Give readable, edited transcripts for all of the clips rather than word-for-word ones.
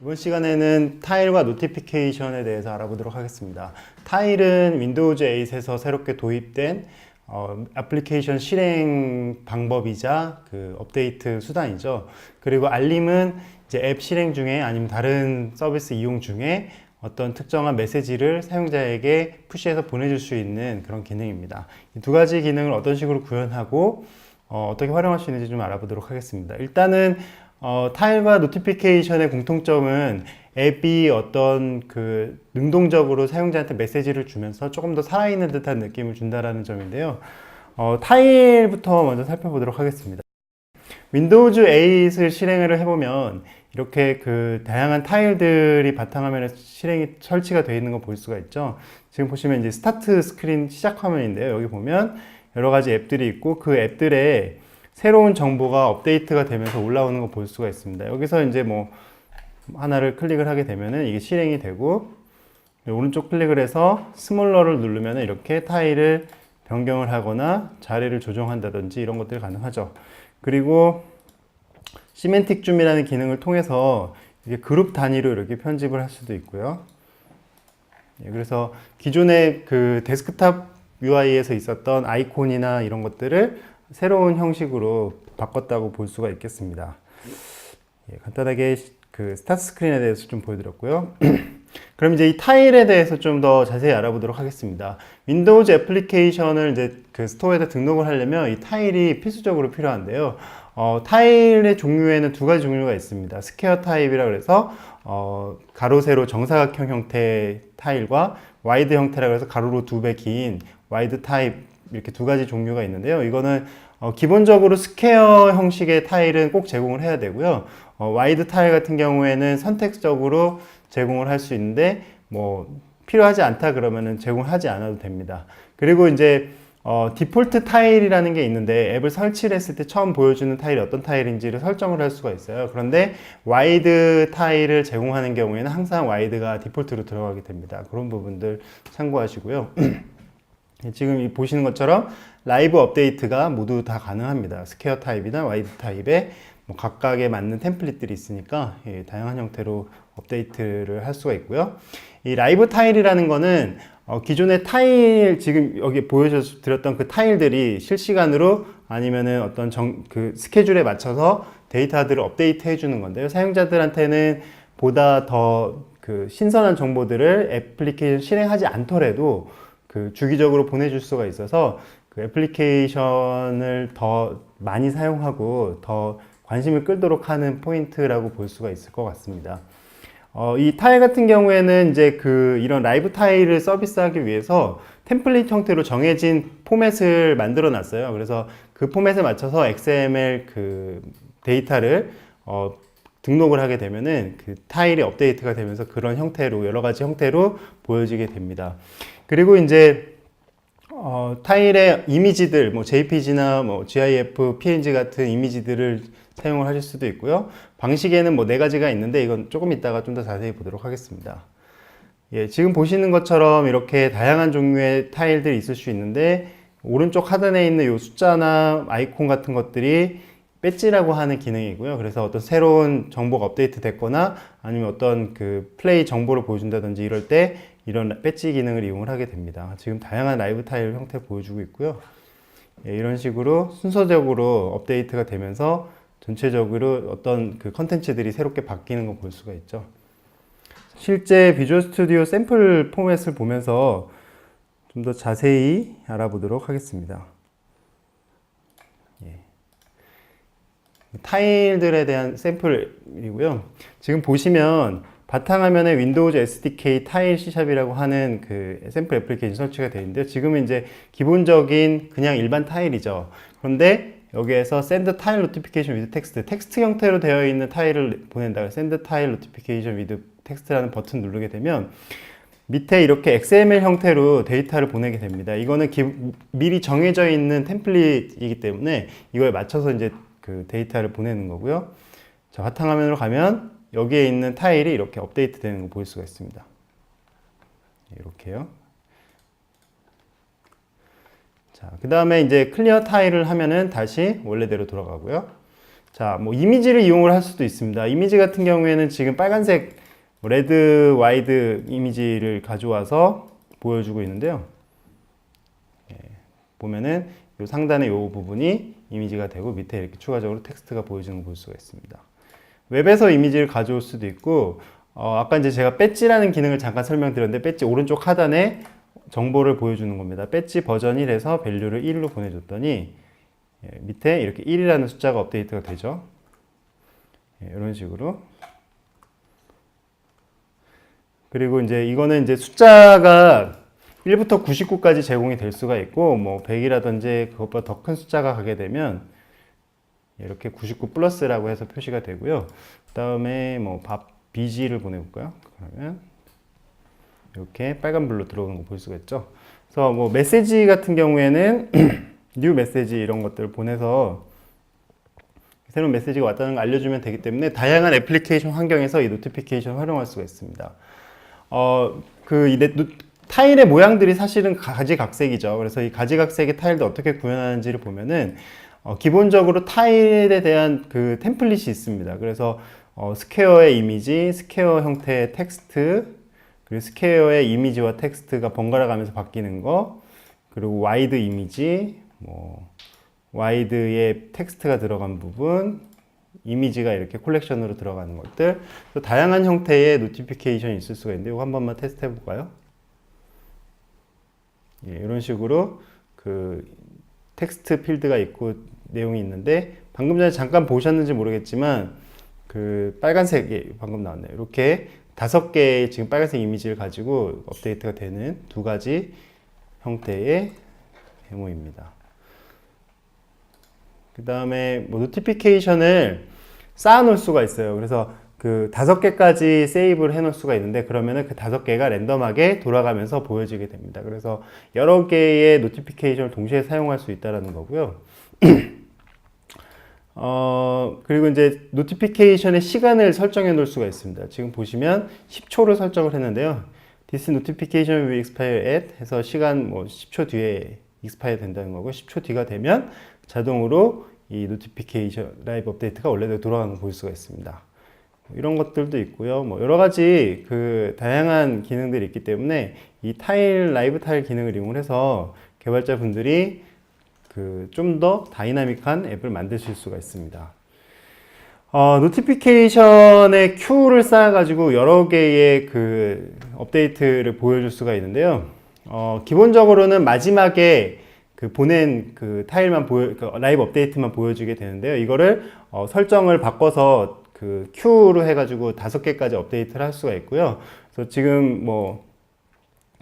이번 시간에는 타일과 노티피케이션에 대해서 알아보도록 하겠습니다. 타일은 윈도우즈 8에서 새롭게 도입된 애플리케이션 실행 방법이자 그 업데이트 수단이죠. 그리고 알림은 이제 앱 실행 중에 아니면 다른 서비스 이용 중에 어떤 특정한 메시지를 사용자에게 푸시해서 보내줄 수 있는 그런 기능입니다. 이 두 가지 기능을 어떤 식으로 구현하고 어떻게 활용할 수 있는지 좀 알아보도록 하겠습니다. 일단은 타일과 노티피케이션의 공통점은 앱이 어떤 그 능동적으로 사용자한테 메시지를 주면서 조금 더 살아있는 듯한 느낌을 준다라는 점인데요. 타일부터 먼저 살펴보도록 하겠습니다. 윈도우즈 8을 실행을 해보면 이렇게 그 다양한 타일들이 바탕화면에 설치가 되어 있는 거 볼 수가 있죠. 지금 보시면 이제 스타트 스크린 시작 화면인데요. 여기 보면 여러 가지 앱들이 있고 그 앱들에 새로운 정보가 업데이트가 되면서 올라오는 거 볼 수가 있습니다. 여기서 이제 뭐 하나를 클릭을 하게 되면은 이게 실행이 되고, 오른쪽 클릭을 해서 스몰러를 누르면 이렇게 타일을 변경을 하거나 자리를 조정한다든지 이런 것들이 가능하죠. 그리고 시멘틱 줌이라는 기능을 통해서 이게 그룹 단위로 이렇게 편집을 할 수도 있고요. 그래서 기존의 그 데스크탑 UI에서 있었던 아이콘이나 이런 것들을 새로운 형식으로 바꿨다고 볼 수가 있겠습니다. 간단하게 그 스타트 스크린에 대해서 좀 보여드렸고요. 그럼 이제 이 타일에 대해서 좀 더 자세히 알아보도록 하겠습니다. 윈도우즈 애플리케이션을 이제 그 스토어에다 등록을 하려면 이 타일이 필수적으로 필요한데요. 타일의 종류에는 두 가지 종류가 있습니다. 스퀘어 타입이라 그래서 가로 세로 정사각형 형태의 타일과 와이드 형태라 그래서 가로로 2배 긴 와이드 타입, 이렇게 두 가지 종류가 있는데요. 이거는 기본적으로 스퀘어 형식의 타일은 꼭 제공을 해야 되고요. 와이드 타일 같은 경우에는 선택적으로 제공을 할 수 있는데 뭐 필요하지 않다 그러면은 제공하지 않아도 됩니다. 그리고 이제 디폴트 타일이라는 게 있는데 앱을 설치를 했을 때 처음 보여주는 타일이 어떤 타일인지를 설정을 할 수가 있어요. 그런데 와이드 타일을 제공하는 경우에는 항상 와이드가 디폴트로 들어가게 됩니다. 그런 부분들 참고하시고요. 지금 보시는 것처럼 라이브 업데이트가 모두 다 가능합니다. 스퀘어 타입이나 와이드 타입에 뭐 각각에 맞는 템플릿들이 있으니까 다양한 형태로 업데이트를 할 수가 있고요. 이 라이브 타일이라는 거는 기존의 타일, 지금 여기 보여드렸던 그 타일들이 실시간으로 아니면은 어떤 그 스케줄에 맞춰서 데이터들을 업데이트 해주는 건데요. 사용자들한테는 보다 더 그 신선한 정보들을 애플리케이션 실행하지 않더라도 그 주기적으로 보내줄 수가 있어서 그 애플리케이션을 더 많이 사용하고 더 관심을 끌도록 하는 포인트라고 볼 수가 있을 것 같습니다. 이 타일 같은 경우에는 이제 이런 라이브 타일을 서비스하기 위해서 템플릿 형태로 정해진 포맷을 만들어 놨어요. 그래서 그 포맷에 맞춰서 XML 그 데이터를 등록을 하게 되면은 그 타일이 업데이트가 되면서 그런 형태로 여러 가지 형태로 보여지게 됩니다. 그리고 이제 타일의 이미지들, 뭐 JPG나 뭐 GIF, PNG 같은 이미지들을 사용을 하실 수도 있고요. 방식에는 뭐 네 가지가 있는데 이건 조금 이따가 좀 더 자세히 보도록 하겠습니다. 지금 보시는 것처럼 이렇게 다양한 종류의 타일들이 있을 수 있는데 오른쪽 하단에 있는 이 숫자나 아이콘 같은 것들이 배지라고 하는 기능이고요. 그래서 어떤 새로운 정보가 업데이트 됐거나 아니면 어떤 그 플레이 정보를 보여준다든지 이럴 때 이런 배지 기능을 이용을 하게 됩니다. 지금 다양한 라이브 타일 형태 보여주고 있고요. 이런 식으로 순서적으로 업데이트가 되면서 전체적으로 어떤 그 컨텐츠들이 새롭게 바뀌는 거 볼 수가 있죠. 실제 비주얼 스튜디오 샘플 포맷을 보면서 좀 더 자세히 알아보도록 하겠습니다. 타일들에 대한 샘플이고요. 지금 보시면 바탕화면에 윈도우즈 SDK 타일 C샵이라고 하는 그 샘플 애플리케이션 설치가 되어 있는데요. 지금은 이제 기본적인 그냥 일반 타일이죠. 그런데 여기에서 send tile notification with text, 텍스트 형태로 되어 있는 타일을 보낸다. send tile notification with text라는 버튼 누르게 되면 밑에 이렇게 XML 형태로 데이터를 보내게 됩니다. 이거는 미리 정해져 있는 템플릿이기 때문에 이거에 맞춰서 이제 그 데이터를 보내는 거고요. 자, 바탕화면으로 가면 여기에 있는 타일이 이렇게 업데이트 되는 거 볼 수가 있습니다. 이렇게요. 자, 그 다음에 이제 클리어 타일을 하면은 다시 원래대로 돌아가고요. 자, 뭐 이미지를 이용을 할 수도 있습니다. 이미지 같은 경우에는 지금 빨간색 레드 와이드 이미지를 가져와서 보여주고 있는데요. 보면은 요 상단의 요 부분이 이미지가 되고 밑에 이렇게 추가적으로 텍스트가 보여지는 걸 볼 수가 있습니다. 웹에서 이미지를 가져올 수도 있고, 아까 이제 제가 배지라는 기능을 잠깐 설명드렸는데, 배지 오른쪽 하단에 정보를 보여주는 겁니다. 배지 버전 1에서 밸류를 1로 보내줬더니, 밑에 이렇게 1이라는 숫자가 업데이트가 되죠. 이런 식으로. 그리고 이제 이거는 이제 숫자가 1부터 99까지 제공이 될 수가 있고, 뭐 100이라든지 그것보다 더 큰 숫자가 가게 되면 이렇게 99 플러스라고 해서 표시가 되고요. 그 다음에 뭐 BG를 보내볼까요? 그러면 이렇게 빨간불로 들어오는 거 볼 수가 있죠. 그래서 뭐 메시지 같은 경우에는 뉴 메시지 이런 것들을 보내서 새로운 메시지가 왔다는 걸 알려주면 되기 때문에 다양한 애플리케이션 환경에서 이 노티피케이션을 활용할 수가 있습니다. 타일의 모양들이 사실은 가지각색이죠. 그래서 이 가지각색의 타일도 어떻게 구현하는지를 보면은 기본적으로 타일에 대한 그 템플릿이 있습니다. 그래서 스퀘어의 이미지, 스퀘어 형태의 텍스트, 그리고 스퀘어의 이미지와 텍스트가 번갈아 가면서 바뀌는 거, 그리고 와이드 이미지, 뭐 와이드의 텍스트가 들어간 부분, 이미지가 이렇게 콜렉션으로 들어가는 것들, 또 다양한 형태의 노티피케이션이 있을 수가 있는데 이거 한 번만 테스트 해볼까요? 예, 이런 식으로 그 텍스트 필드가 있고 내용이 있는데 방금 전에 잠깐 보셨는지 모르겠지만 그 빨간색이 방금 나왔네요. 이렇게 5개의 지금 빨간색 이미지를 가지고 업데이트가 되는 두 가지 형태의 데모입니다. 그 다음에 뭐 노티피케이션을 쌓아 놓을 수가 있어요. 그래서 그 5개까지 세이브를 해 놓을 수가 있는데 그러면은 그 5개가 랜덤하게 돌아가면서 보여지게 됩니다. 그래서 여러 개의 노티피케이션을 동시에 사용할 수 있다는 거고요. 그리고 이제 노티피케이션의 시간을 설정해 놓을 수가 있습니다. 지금 보시면 10초를 설정을 했는데요. This notification will expire at 해서 시간 뭐 10초 뒤에 expire 된다는 거고 10초 뒤가 되면 자동으로 이 노티피케이션 라이브 업데이트가 원래대로 돌아가는 걸 볼 수가 있습니다. 이런 것들도 있고요. 뭐 여러 가지 그 다양한 기능들이 있기 때문에 이 라이브 타일 기능을 이용해서 개발자분들이 그 좀 더 다이나믹한 앱을 만드실 수가 있습니다. 노티피케이션의 큐를 쌓아가지고 여러 개의 그 업데이트를 보여줄 수가 있는데요. 기본적으로는 마지막에 그 보낸 그 타일만 그 라이브 업데이트만 보여주게 되는데요. 이거를 설정을 바꿔서 그 큐로 해가지고 5개까지 업데이트를 할 수가 있고요. 그래서 지금 뭐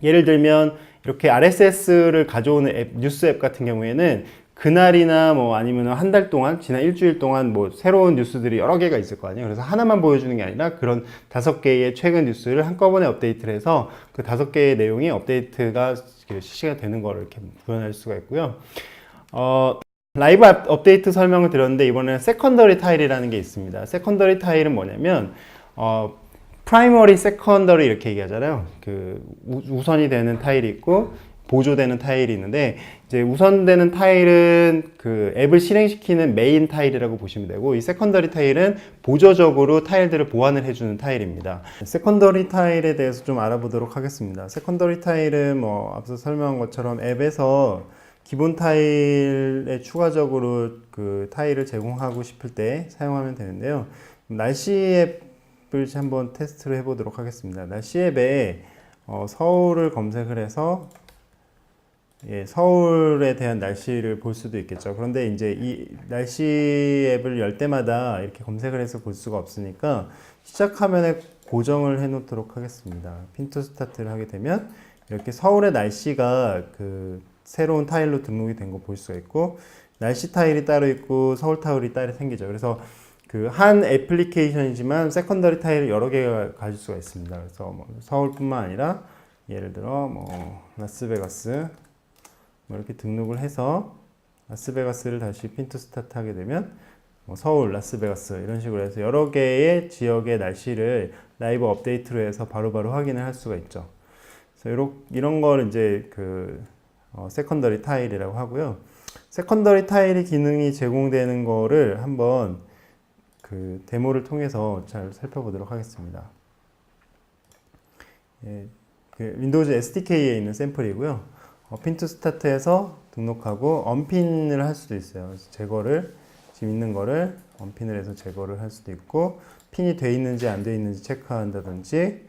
예를 들면 이렇게 RSS를 가져오는 앱, 뉴스 앱 같은 경우에는 그날이나 뭐 아니면 한 달 동안, 지난 일주일 동안 뭐 새로운 뉴스들이 여러 개가 있을 거 아니에요. 그래서 하나만 보여주는 게 아니라 그런 5개의 최근 뉴스를 한꺼번에 업데이트를 해서 그 5개의 내용이 업데이트가 실시가 되는 걸 이렇게 구현할 수가 있고요. 라이브 업데이트 설명을 드렸는데 이번에는 세컨더리 타일이라는 게 있습니다. 세컨더리 타일은 뭐냐면 프라이머리, 세컨더리 이렇게 얘기하잖아요. 그 우선이 되는 타일이 있고 보조되는 타일이 있는데 이제 우선되는 타일은 그 앱을 실행시키는 메인 타일이라고 보시면 되고 이 세컨더리 타일은 보조적으로 타일들을 보완을 해주는 타일입니다. 세컨더리 타일에 대해서 좀 알아보도록 하겠습니다. 세컨더리 타일은 뭐 앞서 설명한 것처럼 앱에서 기본 타일에 추가적으로 그 타일을 제공하고 싶을 때 사용하면 되는데요. 날씨 앱을 한번 테스트를 해보도록 하겠습니다. 날씨 앱에 서울을 검색을 해서 서울에 대한 날씨를 볼 수도 있겠죠. 그런데 이제 이 날씨 앱을 열 때마다 이렇게 검색을 해서 볼 수가 없으니까 시작 화면에 고정을 해 놓도록 하겠습니다. 핀투 스타트를 하게 되면 이렇게 서울의 날씨가 그 새로운 타일로 등록이 된 거 볼 수가 있고 날씨 타일이 따로 있고 서울 타일이 따로 생기죠. 그래서 그 한 애플리케이션이지만 세컨더리 타일을 여러 개가 가질 수가 있습니다. 그래서 뭐 서울뿐만 아니라 예를 들어 뭐 라스베가스 뭐 이렇게 등록을 해서 라스베가스를 다시 핀투 스타트 하게 되면 뭐 서울, 라스베가스 이런 식으로 해서 여러 개의 지역의 날씨를 라이브 업데이트로 해서 바로바로 확인을 할 수가 있죠. 그래서 이런 걸 이제 그 세컨더리 타일이라고 하고요. 세컨더리 타일이 기능이 제공되는 거를 한번 그 데모를 통해서 잘 살펴보도록 하겠습니다. 예, 그 윈도우즈 SDK에 있는 샘플이고요. 핀 투 스타트에서 등록하고 언핀을 할 수도 있어요. 그래서 제거를 지금 있는 거를 언핀을 해서 제거를 할 수도 있고, 핀이 돼 있는지 안 돼 있는지 체크한다든지,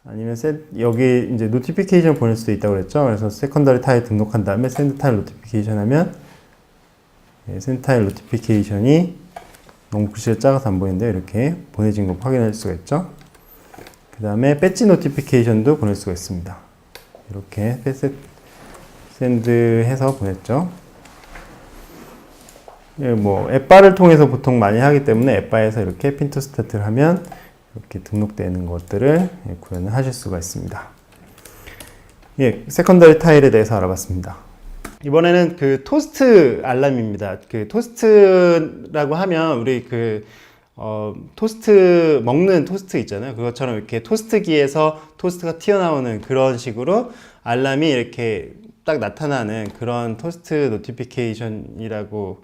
아니면 여기 이제 노티피케이션 보낼 수도 있다고 그랬죠. 그래서 세컨더리 타일 등록한 다음에 샌드 타일 노티피케이션 하면, 샌드 타일 노티피케이션이 너무 글씨가 작아서 안 보이는데 이렇게 보내진 거 확인할 수가 있죠. 그 다음에 배지 노티피케이션도 보낼 수가 있습니다. 이렇게 샌드해서 보냈죠. 뭐 앱바를 통해서 보통 많이 하기 때문에 앱바에서 이렇게 핀 투 스타트를 하면 이렇게 등록되는 것들을 구현을 하실 수가 있습니다. 예, 세컨더리 타일에 대해서 알아봤습니다. 이번에는 그 토스트 알람입니다. 그 토스트라고 하면 우리 토스트 먹는 토스트 있잖아요. 그것처럼 이렇게 토스트기에서 토스트가 튀어나오는 그런 식으로 알람이 이렇게 딱 나타나는 그런 토스트 노티피케이션이라고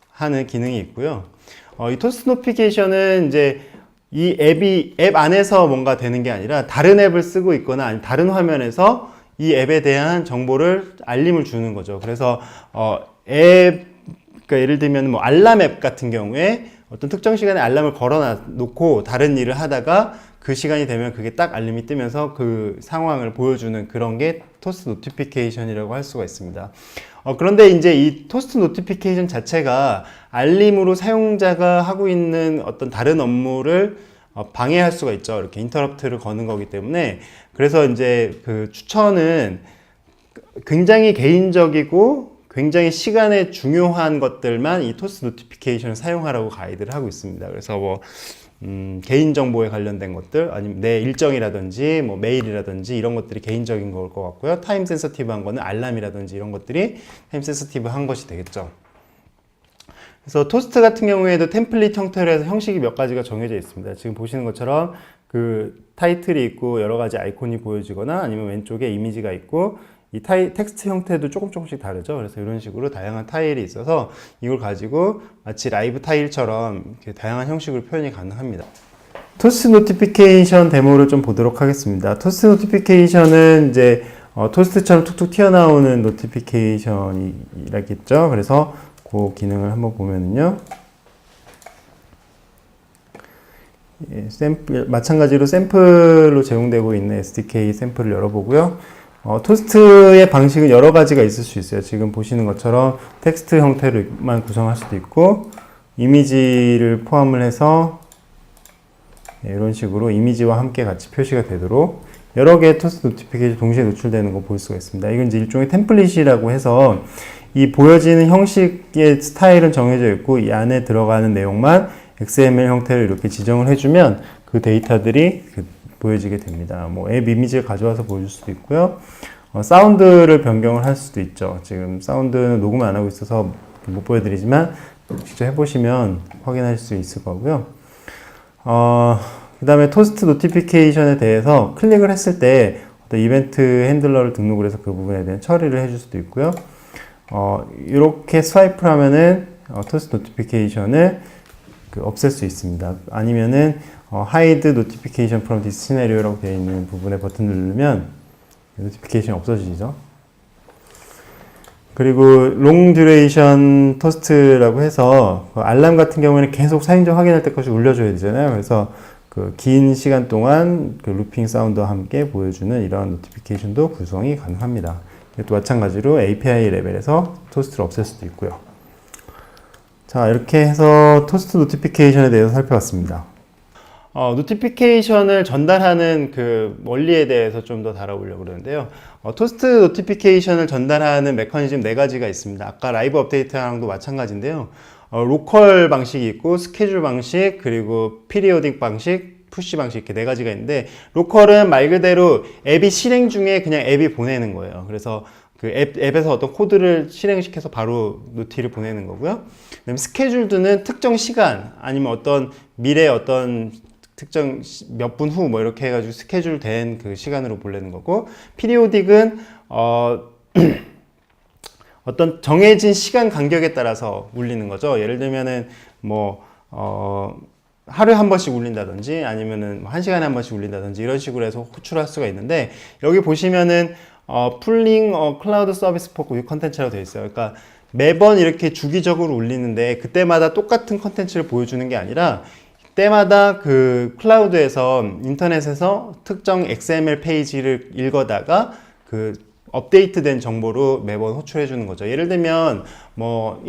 하는 기능이 있고요. 이 토스트 노티피케이션은 이제 이 앱 안에서 뭔가 되는 게 아니라 다른 앱을 쓰고 있거나 아니면 다른 화면에서 이 앱에 대한 정보를 알림을 주는 거죠. 그래서 그러니까 예를 들면 뭐 알람 앱 같은 경우에 어떤 특정 시간에 알람을 걸어 놓고 다른 일을 하다가 그 시간이 되면 그게 딱 알림이 뜨면서 그 상황을 보여주는 그런 게 토스트 노티피케이션이라고 할 수가 있습니다. 그런데 이제 이 토스트 노티피케이션 자체가 알림으로 사용자가 하고 있는 어떤 다른 업무를 방해할 수가 있죠. 이렇게 인터럽트를 거는 거기 때문에. 그래서 이제 그 추천은 굉장히 개인적이고 굉장히 시간에 중요한 것들만 이 토스트 노티피케이션을 사용하라고 가이드를 하고 있습니다. 그래서 뭐 개인정보에 관련된 것들, 아니면 내 일정이라든지 뭐 메일이라든지 이런 것들이 개인적인 걸 것 같고요. 타임 센서티브한 거는 알람이라든지 이런 것들이 타임 센서티브한 것이 되겠죠. 그래서 토스트 같은 경우에도 템플릿 형태로 해서 형식이 몇 가지가 정해져 있습니다. 지금 보시는 것처럼 그 타이틀이 있고 여러 가지 아이콘이 보여지거나 아니면 왼쪽에 이미지가 있고 이 텍스트 형태도 조금씩 다르죠. 그래서 이런 식으로 다양한 타일이 있어서 이걸 가지고 마치 라이브 타일처럼 이렇게 다양한 형식으로 표현이 가능합니다. 토스트 노티피케이션 데모를 좀 보도록 하겠습니다. 토스트 노티피케이션은 이제 토스트처럼 툭툭 튀어나오는 노티피케이션이라겠죠. 그래서 그 기능을 한번 보면은요. 예, 마찬가지로 샘플로 제공되고 있는 SDK 샘플을 열어보고요. 토스트의 방식은 여러 가지가 있을 수 있어요. 지금 보시는 것처럼 텍스트 형태로만 구성할 수도 있고, 이미지를 포함을 해서 이런 식으로 이미지와 함께 같이 표시가 되도록 여러 개의 토스트 노티피케이션 동시에 노출되는 거 볼 수가 있습니다. 이건 이제 일종의 템플릿이라고 해서 이 보여지는 형식의 스타일은 정해져 있고 이 안에 들어가는 내용만 XML 형태로 이렇게 지정을 해주면 그 데이터들이 보여지게 됩니다. 뭐 앱 이미지를 가져와서 보여줄 수도 있고요. 사운드를 변경을 할 수도 있죠. 지금 사운드는 녹음을 안 하고 있어서 못 보여드리지만 직접 해보시면 확인할 수 있을 거고요. 그 다음에 토스트 노티피케이션에 대해서 클릭을 했을 때 어떤 이벤트 핸들러를 등록을 해서 그 부분에 대한 처리를 해줄 수도 있고요. 이렇게 스와이프를 하면은 토스트 노티피케이션을 없앨 수 있습니다. 아니면은 hide notification from this scenario라고 되어 있는 부분에 버튼을 누르면 노티피케이션이 없어지죠. 그리고 long duration 토스트라고 해서 알람 같은 경우에는 계속 사용자 확인할 때까지 울려줘야 되잖아요. 그래서 그 긴 시간 동안 그 루핑 사운드와 함께 보여주는 이러한 노티피케이션도 구성이 가능합니다. 또 마찬가지로 API 레벨에서 토스트를 없앨 수도 있고요. 자, 이렇게 해서 토스트 노티피케이션에 대해서 살펴봤습니다. 노티피케이션을 전달하는 그 원리에 대해서 좀 더 다뤄보려고 그러는데요. 토스트 노티피케이션을 전달하는 메커니즘 4가지가 있습니다. 아까 라이브 업데이트랑도 마찬가지인데요. 로컬 방식이 있고, 스케줄 방식, 그리고 피리오딕 방식, 푸시 방식 이렇게 4가지가 있는데, 로컬은 말 그대로 앱이 실행 중에 그냥 앱이 보내는 거예요. 그래서 그 앱에서 어떤 코드를 실행시켜서 바로 노티를 보내는 거고요. 그다음에 스케줄드는 특정 시간 아니면 어떤 미래 어떤 특정 몇 분 후 뭐 이렇게 해가지고 스케줄 된 그 시간으로 보내는 거고, 피리오딕은 어떤 정해진 시간 간격에 따라서 울리는 거죠. 예를 들면은 뭐 하루에 한 번씩 울린다든지 아니면은 한 시간에 한 번씩 울린다든지 이런 식으로 해서 호출할 수가 있는데, 여기 보시면은 풀링 클라우드 서비스 포 컨텐츠라고 되어 있어요. 그러니까 매번 이렇게 주기적으로 울리는데 그때마다 똑같은 컨텐츠를 보여주는 게 아니라 때마다 그 클라우드에서 인터넷에서 특정 XML 페이지를 읽어다가 그 업데이트된 정보로 매번 호출해 주는 거죠. 예를 들면 뭐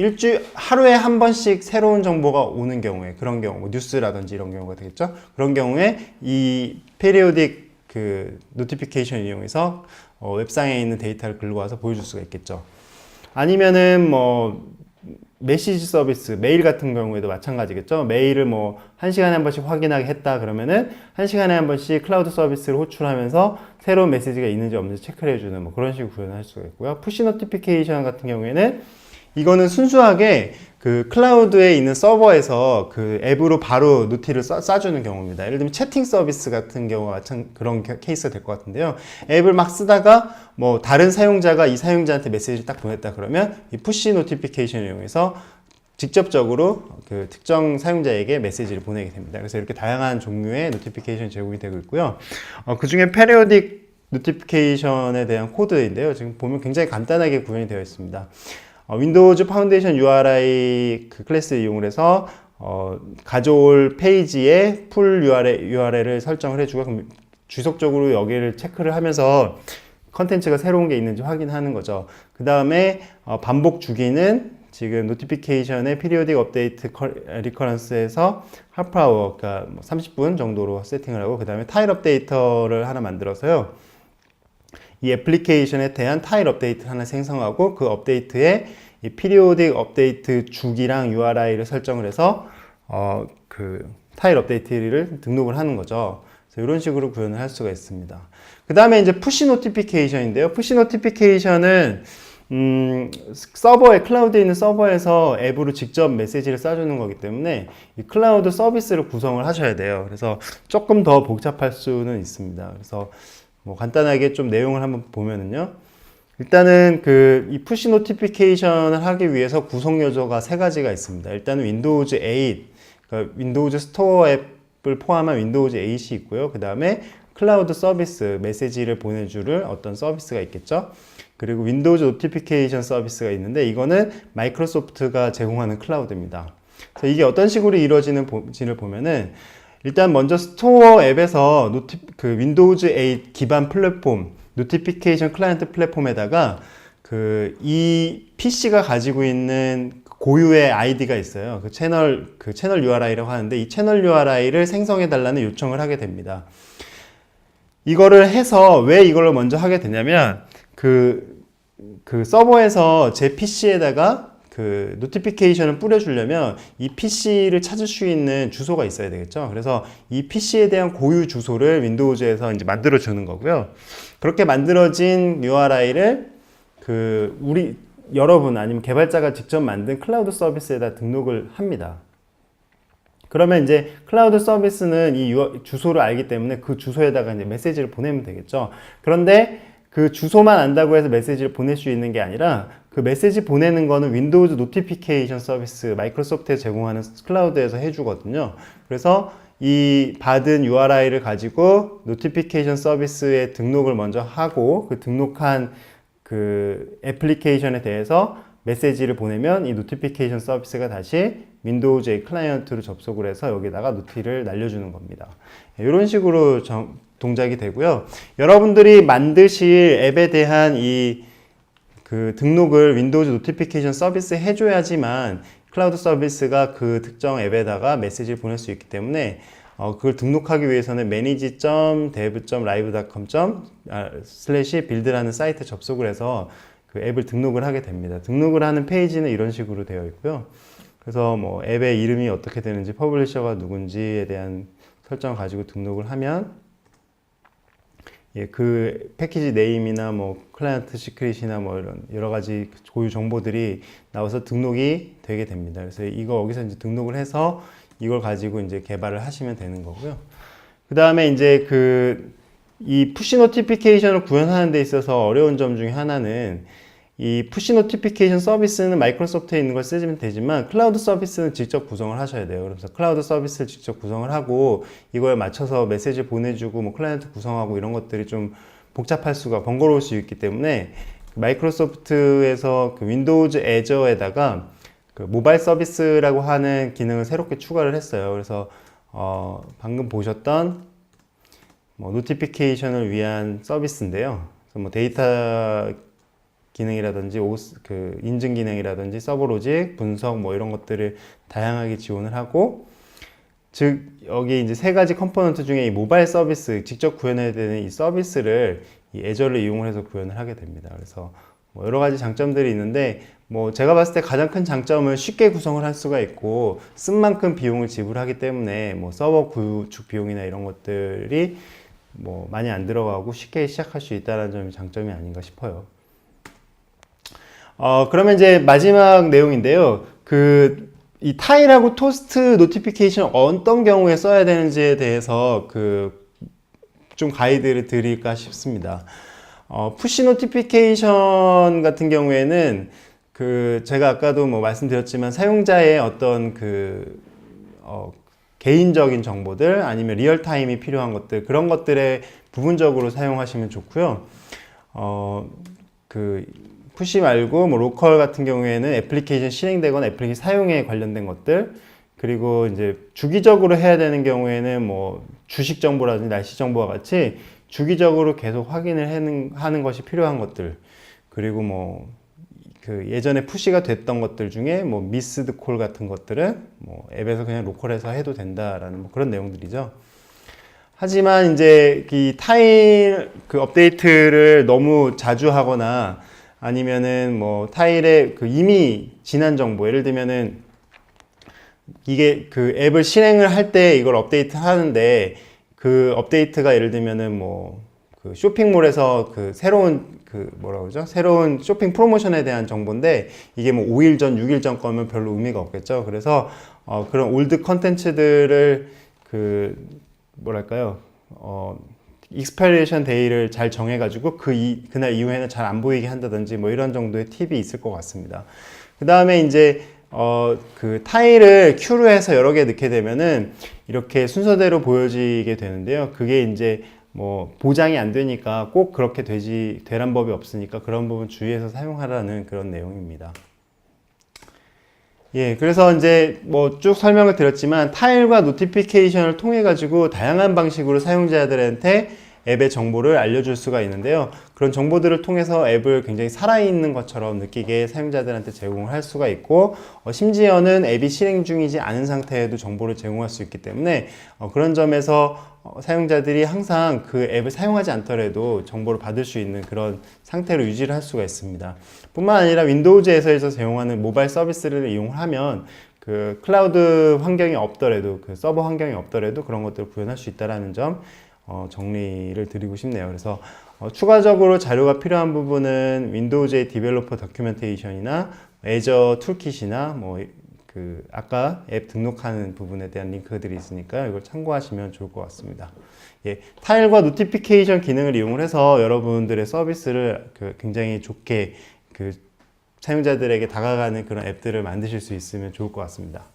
하루에 한 번씩 새로운 정보가 오는 경우에, 그런 경우 뭐 뉴스라든지 이런 경우가 되겠죠. 그런 경우에 이 페리오딕 그 노티피케이션 이용해서 웹상에 있는 데이터를 글로 와서 보여줄 수가 있겠죠. 아니면은 뭐 메시지 서비스, 메일 같은 경우에도 마찬가지겠죠. 메일을 뭐 1시간에 한 번씩 확인하게 했다 그러면은 1시간에 한 번씩 클라우드 서비스를 호출하면서 새로운 메시지가 있는지 없는지 체크를 해주는 뭐 그런 식으로 구현할 수가 있고요. 푸시 노티피케이션 같은 경우에는 이거는 순수하게 그 클라우드에 있는 서버에서 그 앱으로 바로 노티를 쏴주는 경우입니다. 예를 들면 채팅 서비스 같은 경우가 마찬 그런 케이스가 될 것 같은데요. 앱을 막 쓰다가 뭐 다른 사용자가 이 사용자한테 메시지를 딱 보냈다 그러면 이 푸시 노티피케이션을 이용해서 직접적으로 그 특정 사용자에게 메시지를 보내게 됩니다. 그래서 이렇게 다양한 종류의 노티피케이션이 제공이 되고 있고요. 그 중에 페리오딕 노티피케이션에 대한 코드인데요. 지금 보면 굉장히 간단하게 구현이 되어 있습니다. 윈도우즈 파운데이션 URI 그 클래스 이용을 해서 가져올 페이지에 풀 URL을 설정을 해주고 그럼 지속적으로 여기를 체크를 하면서 컨텐츠가 새로운 게 있는지 확인하는 거죠. 그 다음에 반복 주기는 지금 노티피케이션의 피리오딕 업데이트 리커런스에서 하프 아워, 그러니까 30분 정도로 세팅을 하고, 그 다음에 타일 업데이터를 하나 만들어서요. 이 애플리케이션에 대한 타일 업데이트를 하나 생성하고 그 업데이트에 이 피리오딕 업데이트 주기랑 URI를 설정을 해서 그 타일 업데이트를 등록을 하는 거죠. 그래서 이런 식으로 구현을 할 수가 있습니다. 그 다음에 이제 푸시 노티피케이션인데요. 푸시 노티피케이션은 서버에, 클라우드에 있는 서버에서 앱으로 직접 메시지를 쏴주는 거기 때문에 이 클라우드 서비스를 구성을 하셔야 돼요. 그래서 조금 더 복잡할 수는 있습니다. 그래서 뭐 간단하게 좀 내용을 한번 보면은요. 일단은 이 푸시 노티피케이션을 하기 위해서 구성 요소가 3가지가 있습니다. 일단은 윈도우즈 8, 그러니까 윈도우즈 스토어 앱을 포함한 윈도우즈 8이 있고요. 그 다음에 클라우드 서비스, 메시지를 보내줄 어떤 서비스가 있겠죠. 그리고 윈도우즈 노티피케이션 서비스가 있는데 이거는 마이크로소프트가 제공하는 클라우드입니다. 그래서 이게 어떤 식으로 이루어지는지를 보면은 일단 먼저 스토어 앱에서 그 윈도우즈 8 기반 플랫폼 노티피케이션 클라이언트 플랫폼에다가 이 PC가 가지고 있는 고유의 아이디가 있어요. 그 채널 URI라고 하는데 이 채널 URI를 생성해 달라는 요청을 하게 됩니다. 이거를 해서 왜 이걸 먼저 하게 되냐면 그 서버에서 제 PC에다가 그 노티피케이션을 뿌려주려면 이 PC를 찾을 수 있는 주소가 있어야 되겠죠. 그래서 이 PC에 대한 고유 주소를 윈도우즈에서 이제 만들어 주는 거고요. 그렇게 만들어진 URI를 여러분 아니면 개발자가 직접 만든 클라우드 서비스에다 등록을 합니다. 그러면 이제 클라우드 서비스는 이 주소를 알기 때문에 그 주소에다가 이제 메시지를 보내면 되겠죠. 그런데 그 주소만 안다고 해서 메시지를 보낼 수 있는 게 아니라 그 메시지 보내는 거는 윈도우즈 노티피케이션 서비스, 마이크로소프트에서 제공하는 클라우드에서 해주거든요. 그래서 이 받은 URI를 가지고 노티피케이션 서비스에 등록을 먼저 하고 그 등록한 그 애플리케이션에 대해서 메시지를 보내면 이 노티피케이션 서비스가 다시 윈도우즈 8 클라이언트로 접속을 해서 여기다가 노티를 날려주는 겁니다. 이런 식으로 동작이 되고요. 여러분들이 만드실 앱에 대한 그 등록을 윈도우즈 노티피케이션 서비스에 해줘야지만 클라우드 서비스가 그 특정 앱에다가 메시지를 보낼 수 있기 때문에 그걸 등록하기 위해서는 manage.dev.live.com/build라는 사이트 접속을 해서 그 앱을 등록을 하게 됩니다. 등록을 하는 페이지는 이런 식으로 되어 있고요. 그래서 뭐 앱의 이름이 어떻게 되는지, 퍼블리셔가 누군지에 대한 설정을 가지고 등록을 하면 그 패키지 네임이나 뭐 클라이언트 시크릿이나 뭐 이런 여러 가지 고유 정보들이 나와서 등록이 되게 됩니다. 그래서 여기서 이제 등록을 해서 이걸 가지고 이제 개발을 하시면 되는 거고요. 그 다음에 이제 이 푸시 노티피케이션을 구현하는 데 있어서 어려운 점 중에 하나는 이 푸시 노티피케이션 서비스는 마이크로소프트에 있는 걸 쓰시면 되지만 클라우드 서비스는 직접 구성을 하셔야 돼요. 그래서 클라우드 서비스를 직접 구성을 하고 이거에 맞춰서 메시지 보내주고 뭐 클라이언트 구성하고 이런 것들이 좀 복잡할 수가 번거로울 수 있기 때문에 마이크로소프트에서 그 윈도우즈 애저에다가 그 모바일 서비스라고 하는 기능을 새롭게 추가를 했어요. 그래서 방금 보셨던 뭐 노티피케이션을 위한 서비스인데요. 그래서 뭐 데이터 기능이라든지 그 인증 기능이라든지 서버 로직, 분석 뭐 이런 것들을 다양하게 지원을 하고, 즉 여기 이제 세 가지 컴포넌트 중에 이 모바일 서비스 직접 구현해야 되는 이 서비스를 이 애저를 이용을 해서 구현을 하게 됩니다. 그래서 뭐 여러 가지 장점들이 있는데 뭐 제가 봤을 때 가장 큰 장점은 쉽게 구성을 할 수가 있고 쓴 만큼 비용을 지불하기 때문에 뭐 서버 구축 비용이나 이런 것들이 뭐 많이 안 들어가고 쉽게 시작할 수 있다는 점이 장점이 아닌가 싶어요. 그러면 이제 마지막 내용인데요. 이 타일하고 토스트 노티피케이션 어떤 경우에 써야 되는지에 대해서 좀 가이드를 드릴까 싶습니다. 푸시 노티피케이션 같은 경우에는 제가 아까도 뭐 말씀드렸지만 사용자의 어떤 개인적인 정보들 아니면 리얼타임이 필요한 것들 그런 것들에 부분적으로 사용하시면 좋고요. 푸시 말고 뭐 로컬 같은 경우에는 애플리케이션 실행되거나 애플리케이션 사용에 관련된 것들, 그리고 이제 주기적으로 해야 되는 경우에는 뭐 주식 정보라든지 날씨 정보와 같이 주기적으로 계속 확인을 하는 것이 필요한 것들, 그리고 뭐 예전에 푸시가 됐던 것들 중에 뭐 미스드 콜 같은 것들은 뭐 앱에서 그냥 로컬에서 해도 된다라는 뭐 그런 내용들이죠. 하지만 이제 이 타일 업데이트를 너무 자주 하거나 아니면은 뭐 타일에 이미 지난 정보, 예를 들면은 이게 앱을 실행을 할 때 이걸 업데이트 하는데 업데이트가 예를 들면은 뭐 쇼핑몰에서 새로운 뭐라고 그러죠? 새로운 쇼핑 프로모션에 대한 정보인데 이게 뭐 5일 전, 6일 전 거면 별로 의미가 없겠죠. 그래서 그런 올드 컨텐츠들을 뭐랄까요? 익스파이레이션 데이를 잘 정해가지고 그날 이후에는 잘 안 보이게 한다든지 뭐 이런 정도의 팁이 있을 것 같습니다. 그 다음에 이제 타일을 큐로 해서 여러 개 넣게 되면은 이렇게 순서대로 보여지게 되는데요. 그게 이제 뭐 보장이 안 되니까 꼭 그렇게 되란 법이 없으니까 그런 부분 주의해서 사용하라는 그런 내용입니다. 예, 그래서 이제 뭐 쭉 설명을 드렸지만 타일과 노티피케이션을 통해 가지고 다양한 방식으로 사용자들한테 앱의 정보를 알려줄 수가 있는데요. 그런 정보들을 통해서 앱을 굉장히 살아있는 것처럼 느끼게 사용자들한테 제공을 할 수가 있고, 심지어는 앱이 실행 중이지 않은 상태에도 정보를 제공할 수 있기 때문에 그런 점에서 사용자들이 항상 그 앱을 사용하지 않더라도 정보를 받을 수 있는 그런 상태로 유지를 할 수가 있습니다. 뿐만 아니라 윈도우즈에서 제공하는 모바일 서비스를 이용하면 클라우드 환경이 없더라도 서버 환경이 없더라도 그런 것들을 구현할 수 있다는 점 정리를 드리고 싶네요. 그래서 추가적으로 자료가 필요한 부분은 윈도우즈의 디벨로퍼 다큐멘테이션이나 애저 툴킷이나 뭐 아까 앱 등록하는 부분에 대한 링크들이 있으니까 이걸 참고하시면 좋을 것 같습니다. 예, 타일과 노티피케이션 기능을 이용을 해서 여러분들의 서비스를 굉장히 좋게 사용자들에게 다가가는 그런 앱들을 만드실 수 있으면 좋을 것 같습니다.